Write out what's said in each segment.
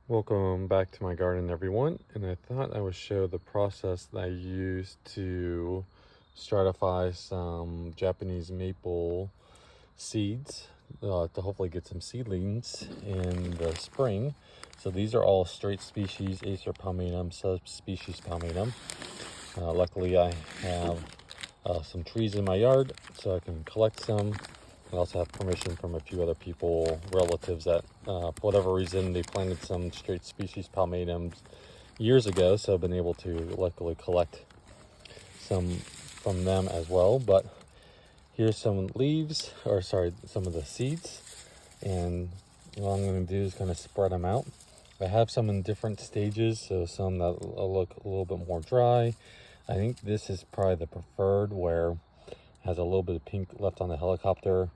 Welcome back to my garden, everyone, and I thought I would show the process that I used to stratify some Japanese maple seeds to hopefully get some seedlings in the spring. So these are all straight species, Acer palmatum, subspecies palmatum. Luckily I have some trees in my yard so I can collect some. I also have permission from a few other people, relatives that, for whatever reason, they planted some straight species palmatums years ago. So I've been able to luckily collect some from them as well. But here's some leaves, or sorry, some of the seeds. And what I'm going to do is kind of spread them out. I have some in different stages, so some that look a little bit more dry. I think this is probably the preferred, where it has a little bit of pink left on the helicopter,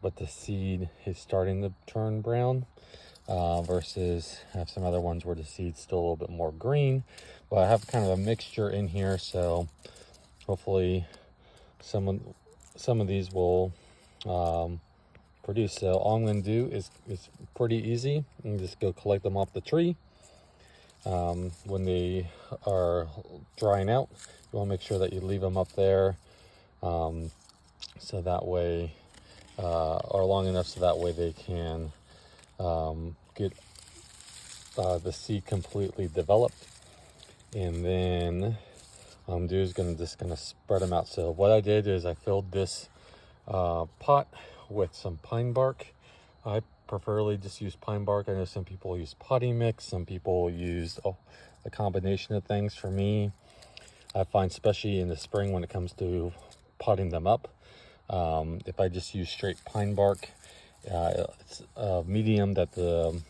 but the seed is starting to turn brown, versus I have some other ones where the seed's still a little bit more green. But I have kind of a mixture in here, so hopefully some of these will produce. So all I'm going to do is pretty easy. You can just go collect them off the tree. When they are drying out, you want to make sure that you leave them up there, so that way, or long enough so that way they can get the seed completely developed. And then what I'm doing is just gonna spread them out. So what I did is I filled this pot with some pine bark. I preferably just use pine bark. I know some people use potting mix, some people use a combination of things. For me, I find especially in the spring when it comes to potting them up, if I just use straight pine bark, it's a medium that the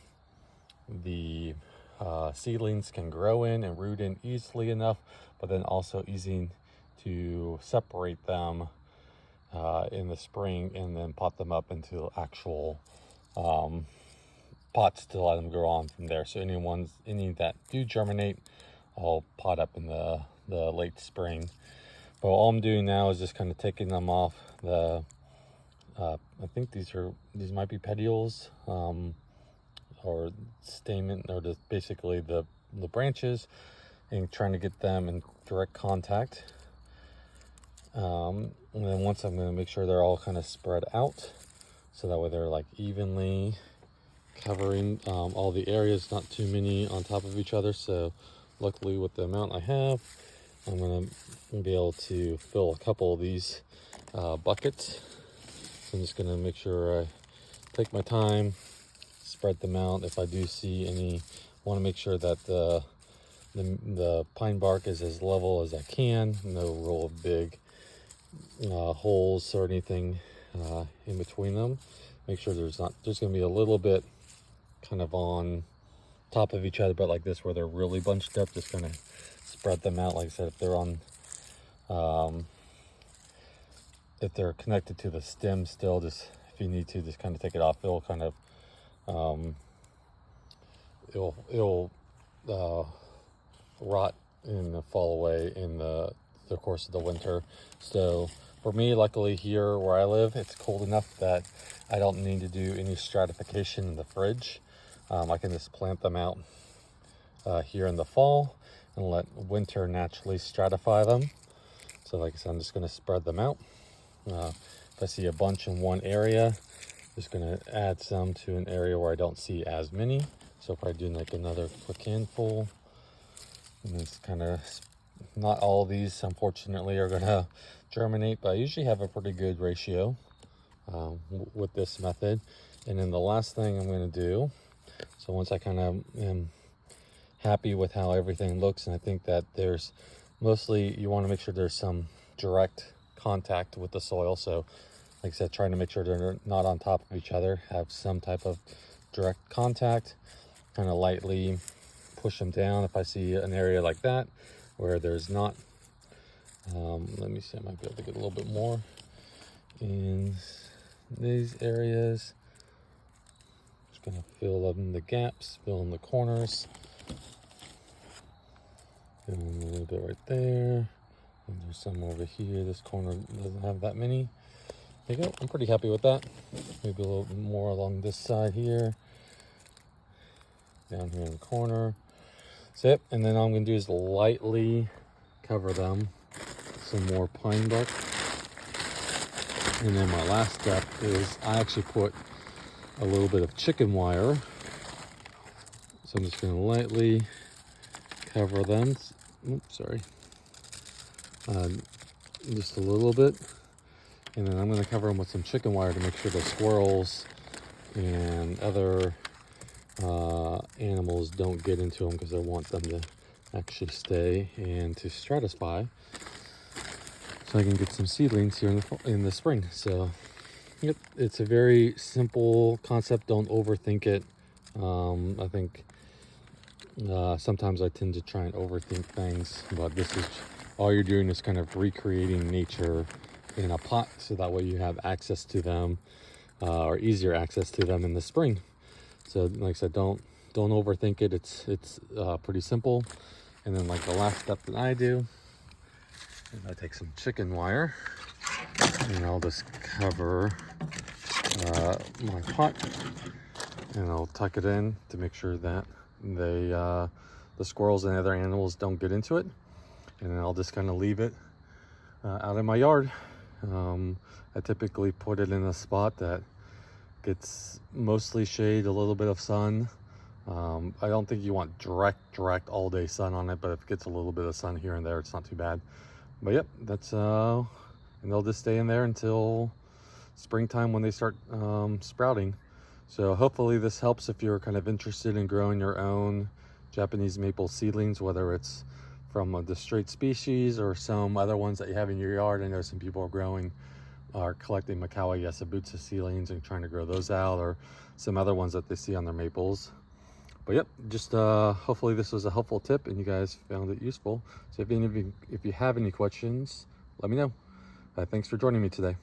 seedlings can grow in and root in easily enough, but then also easy to separate them in the spring and then pot them up into actual pots to let them grow on from there. So any that do germinate, I'll pot up in the late spring. But all I'm doing now is just kind of taking them off the I think these might be petioles, or stamen, or basically the branches, and trying to get them in direct contact. And then once I'm going to make sure they're all kind of spread out, so that way they're like evenly covering all the areas, not too many on top of each other. So luckily with the amount I have, I'm going to be able to fill a couple of these buckets. So I'm just going to make sure I take my time, spread them out. If I do see any, want to make sure that the pine bark is as level as I can. No real big holes or anything in between them. Make sure there's going to be a little bit kind of on top of each other, but like this where they're really bunched up, just kind of spread them out. Like I said, if they're on if they're connected to the stem still, just if you need to, just kind of take it off. It'll kind of it'll rot and fall away in the course of the winter. So for me, luckily here where I live, it's cold enough that I don't need to do any stratification in the fridge. I can just plant them out here in the fall and let winter naturally stratify them. So like I said, I'm just going to spread them out. If I see a bunch in one area, just going to add some to an area where I don't see as many. So if I do like another quick handful, and it's kind of, not all of these unfortunately are going to germinate, but I usually have a pretty good ratio with this method. And then the last thing I'm going to do, so once I kind of am happy with how everything looks, and I think that there's mostly, you want to make sure there's some direct contact with the soil. So like I said, trying to make sure they're not on top of each other, have some type of direct contact, kind of lightly push them down. If I see an area like that where there's not, let me see, I might be able to get a little bit more in these areas. Just gonna fill in the gaps, fill in the corners, fill in a little bit right there. And there's some over here. This corner doesn't have that many. There you go. I'm pretty happy with that. Maybe a little more along this side here. down here in the corner. That's it. And then all I'm going to do is lightly cover them with some more pine bark. And then my last step is I actually put a little bit of chicken wire. So I'm just going to lightly cover them. Oops, sorry. Just a little bit. And then I'm going to cover them with some chicken wire to make sure the squirrels and other animals don't get into them, because I want them to actually stay and to stratify, so I can get some seedlings here in the spring. So yep, it's a very simple concept. Don't overthink it. I think sometimes I tend to try and overthink things, but this is all you're doing is kind of recreating nature in a pot, so that way you have access to them, or easier access to them in the spring. So like I said, don't overthink it. It's pretty simple. And then like the last step that I do, is I take some chicken wire and I'll just cover my pot, and I'll tuck it in to make sure that the squirrels and other animals don't get into it. And then I'll just kind of leave it out in my yard. I typically put it in a spot that gets mostly shade, a little bit of sun. I don't think you want direct all day sun on it, but if it gets a little bit of sun here and there, it's not too bad. But yep, that's and they'll just stay in there until springtime when they start sprouting. So hopefully this helps if you're kind of interested in growing your own Japanese maple seedlings, whether it's from the straight species or some other ones that you have in your yard. I know some people are collecting Makawa Yasabutsu seedlings and trying to grow those out, or some other ones that they see on their maples. But yep, just hopefully this was a helpful tip and you guys found it useful. So if you have any questions, let me know. Thanks for joining me today.